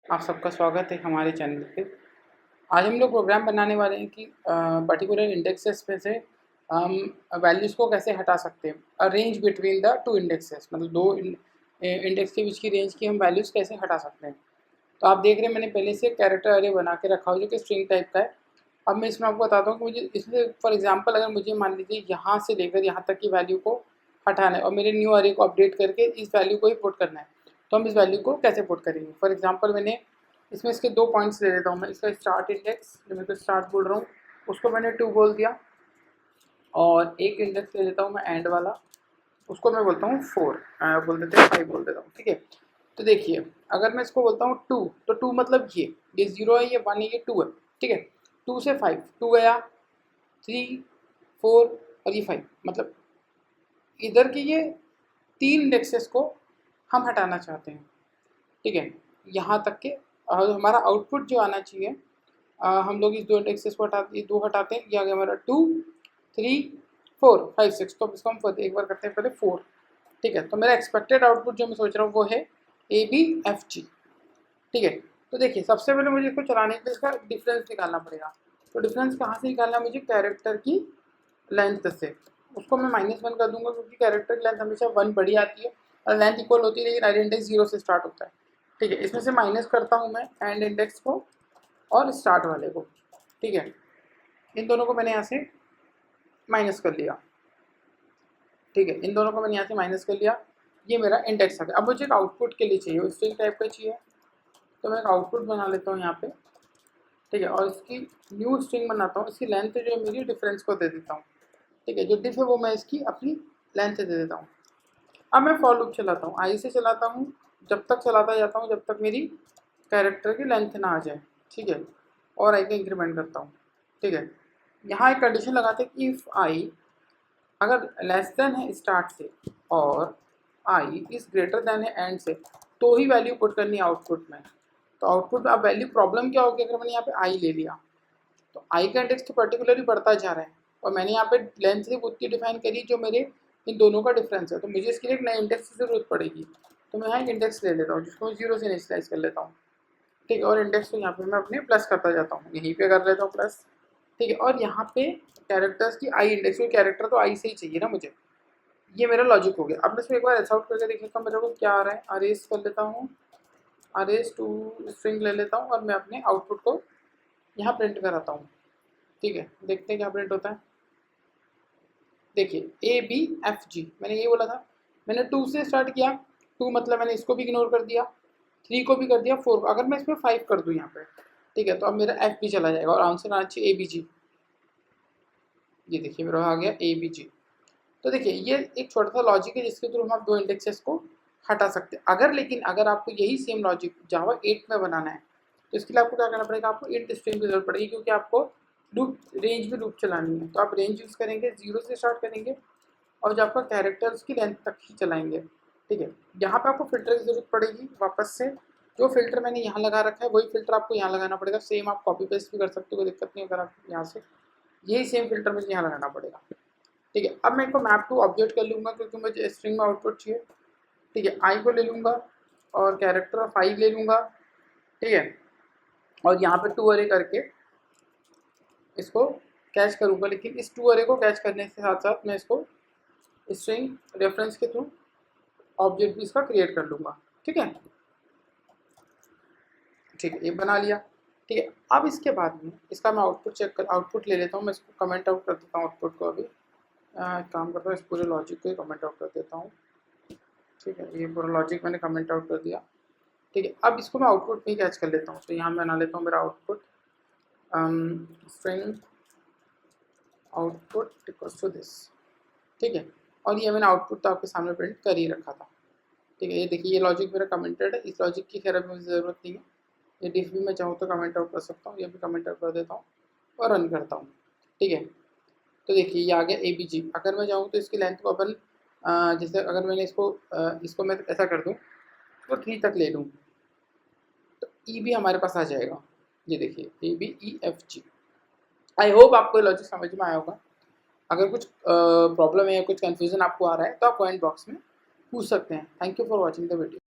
आप सबका स्वागत है हमारे चैनल पे। आज हम लोग प्रोग्राम बनाने वाले हैं कि पर्टिकुलर इंडेक्सेस में से हम वैल्यूज़ को कैसे हटा सकते हैं। अ range between the two indexes, मतलब दो इंडेक्स के बीच की रेंज की हम वैल्यूज़ कैसे हटा सकते हैं। तो आप देख रहे हैं मैंने पहले से कैरेक्टर अरे बना के रखा हो जो कि स्ट्रिंग टाइप का है। अब मैं इसमें आपको बताता हूँ कि मुझे इसमें फॉर एग्जांपल अगर मुझे मान लीजिए यहाँ से लेकर यहाँ तक की वैल्यू को हटाना है और मेरे न्यू अरे को अपडेट करके इस वैल्यू को ही पुट करना है, तो हम इस वैल्यू को कैसे पुट करेंगे। फॉर एग्जांपल मैंने इसमें इसके 2 पॉइंट्स ले लेता हूँ मैं। इसका स्टार्ट इंडेक्स जो मैं तो स्टार्ट बोल रहा हूँ उसको मैंने 2 बोल दिया, और एक इंडेक्स ले लेता हूँ मैं एंड वाला, उसको मैं बोलता हूँ 4, बोल देते हैं 5 बोल देता हूँ, ठीक है। तो देखिए अगर मैं इसको बोलता हूँ 2, तो 2 मतलब ये 0 है, ये 1 है, ये 2 है, ठीक है। 2 से 5, 2 गया, 3, 4 और ये 5, मतलब इधर के ये 3 इंडेक्सेस को हम हटाना चाहते हैं, ठीक है। यहाँ तक के हमारा आउटपुट जो आना चाहिए, हम लोग इस 2 इंडेक्सेस को हटाते, ये 2 हटाते हैं, ये आ गया हमारा 2, 3, 4, 5, 6। तो इसको हम एक बार करते हैं पहले 4, ठीक है। तो मेरा एक्सपेक्टेड आउटपुट जो मैं सोच रहा हूँ वो है ABFG, ठीक है। तो देखिए सबसे पहले मुझे इसको चलाने के लिए इसका डिफरेंस निकालना पड़ेगा। तो डिफरेंस कहाँ से निकालना है मुझे, कैरेक्टर की लेंथ से। उसको मैं -1 कर दूंगा क्योंकि कैरेक्टर की लेंथ हमेशा 1 बड़ी आती है और लेंथ इक्वल होती है, लेकिन आइड इंडेक्स 0 से स्टार्ट होता है, ठीक है। इसमें से माइनस करता हूँ मैं एंड इंडेक्स को और स्टार्ट वाले को, ठीक है। इन दोनों को मैंने यहाँ से माइनस कर लिया, ठीक है। इन दोनों को मैंने यहाँ से माइनस कर लिया, ये मेरा इंडेक्स आ गया। अब मुझे एक आउटपुट के लिए चाहिए, स्ट्रिंग टाइप का चाहिए, तो मैं एक आउटपुट बना लेता हूँ यहाँ पे, ठीक है। और इसकी न्यू स्ट्रिंग बनाता हूँ, इसकी लेंथ जो है मेरी डिफरेंस को दे देता हूँ, ठीक है। जो डिफ है वो मैं इसकी अपनी लेंथ दे देता हूँ। अब मैं फॉर लूप चलाता हूँ, आई से चलाता हूँ, जब तक चलाता जाता हूँ जब तक मेरी कैरेक्टर की लेंथ ना आ जाए, ठीक है। और आई का इंक्रीमेंट करता हूँ, ठीक है। यहाँ एक कंडीशन लगाते हैं कि इफ़ आई अगर लेस देन है स्टार्ट से और आई इज ग्रेटर देन है एंड से, तो ही वैल्यू पुट करनी है आउटपुट में। तो आउटपुट अब वैल्यू प्रॉब्लम क्या होगी, अगर मैंने यहाँ पे आई ले लिया तो आई का इंडेक्स तो पर्टिकुलरली बढ़ता जा रहा है और मैंने यहाँ पे लेंथ सिर्फ उतनी डिफाइन करी जो मेरे इन दोनों का डिफरेंस है, तो मुझे इसके लिए एक नए इंडेक्स की जरूरत पड़ेगी। तो मैं यहाँ एक इंडेक्स ले लेता हूँ जिसको मैं 0 से इनिशियलाइज कर लेता हूँ, ठीक है। और इंडेक्स को यहाँ पे मैं अपने प्लस करता जाता हूँ, यहीं पे कर लेता हूँ प्लस, ठीक है। और यहाँ पे कैरेक्टर्स की आई इंडेक्स, कोई कैरेक्टर तो आई से ही चाहिए ना मुझे। ये मेरा लॉजिक हो गया। अब मैं इसमें एक बार ऐसा आउट करके देखिए तो मेरे को क्या आ रहा है, अरेज कर लेता हूँ, अरेज टू स्ट्रिंग ले लेता हूँ और मैं अपने आउटपुट को यहाँ प्रिंट कराता हूँ, ठीक है। देखते हैं क्या प्रिंट होता है। देखिए ABFG मैंने ये बोला था, मैंने 2 से स्टार्ट किया, 2 मतलब मैंने इसको भी इग्नोर कर दिया, 3 को भी कर दिया, 4 को। अगर मैं इसमें 5 कर दूँ यहाँ पे, ठीक है, तो अब मेरा FB चला जाएगा और आंसर आना चाहिए ABG। ये देखिए मेरा आ गया ABG। तो देखिए ये एक छोटा सा लॉजिक है जिसके थ्रू हम आप 2 इंडेक्सेस को हटा सकते हैं। अगर लेकिन अगर आपको यही सेम लॉजिक जावा 8 में बनाना है तो इसके लिए आपको क्या करना पड़ेगा, आपको इंट स्ट्रिंग की जरूरत पड़ेगी क्योंकि आपको लूप रेंज में लूप चलानी है। तो आप रेंज यूज़ करेंगे, 0 से स्टार्ट करेंगे और जो आपका कैरेक्टर उसकी लेंथ तक ही चलाएंगे, ठीक है। यहाँ पे आपको फिल्टर की जरूरत पड़ेगी वापस से। जो फिल्टर मैंने यहाँ लगा रखा है वही फिल्टर आपको यहाँ लगाना पड़ेगा। सेम आप कॉपी पेस्ट भी कर सकते हो, कोई दिक्कत नहीं। अगर आप यहाँ से यही सेम फिल्टर मुझे यहाँ लगाना पड़ेगा, ठीक है। अब मैं इनको मैप टू ऑब्जेक्ट कर लूँगा क्योंकि मुझे स्ट्रिंग में आउटपुट चाहिए, ठीक है। आई को ले लूँगा और कैरेक्टर ऑफ आई ले लूँगा, ठीक है। और यहाँ पे 2 अरे करके इसको कैच करूँगा, लेकिन इस 2 अरे को कैच करने के साथ साथ मैं इसको स्ट्रिंग रेफरेंस के थ्रू ऑब्जेक्ट भी इसका क्रिएट कर लूँगा, ठीक है। ठीक है, ये बना लिया, ठीक है। अब इसके बाद में इसका मैं आउटपुट ले लेता हूँ। मैं इसको कमेंट आउट कर देता हूँ आउटपुट को। अभी काम करता हूँ, इस पूरे लॉजिक को कमेंट आउट कर देता हूँ, ठीक है। ये पूरा लॉजिक मैंने कमेंट आउट कर दिया, ठीक है। अब इसको मैं आउटपुट में कैच कर लेता हूँ। तो यहाँ मैं बना लेता हूँ मेरा output string output equals to this, ठीक है। और ये मैंने आउटपुट तो आपके सामने प्रिंट कर ही रखा था, ठीक है। ये देखिए ये लॉजिक मेरा कमेंटेड है, इस लॉजिक की खैर अभी मुझे ज़रूरत नहीं है। ये डिफ भी मैं चाहूँ तो कमेंट आउट कर सकता हूँ, ये भी कमेंट आउट कर देता हूँ और रन करता हूँ, ठीक है। तो देखिए ये आ गया ABG। अगर मैं चाहूँ तो इसकी लेंथ को अपन जैसे अगर मैंने इसको मैं ऐसा कर दूँ तो 3 तक ले लूँ तो E भी हमारे पास आ जाएगा। ये देखिए ABEFG। आई होप आपको लॉजिक समझ में आया होगा। अगर कुछ प्रॉब्लम है या कुछ कन्फ्यूज़न आपको आ रहा है तो आप कमेंट बॉक्स में पूछ सकते हैं। Thank you for watching the video.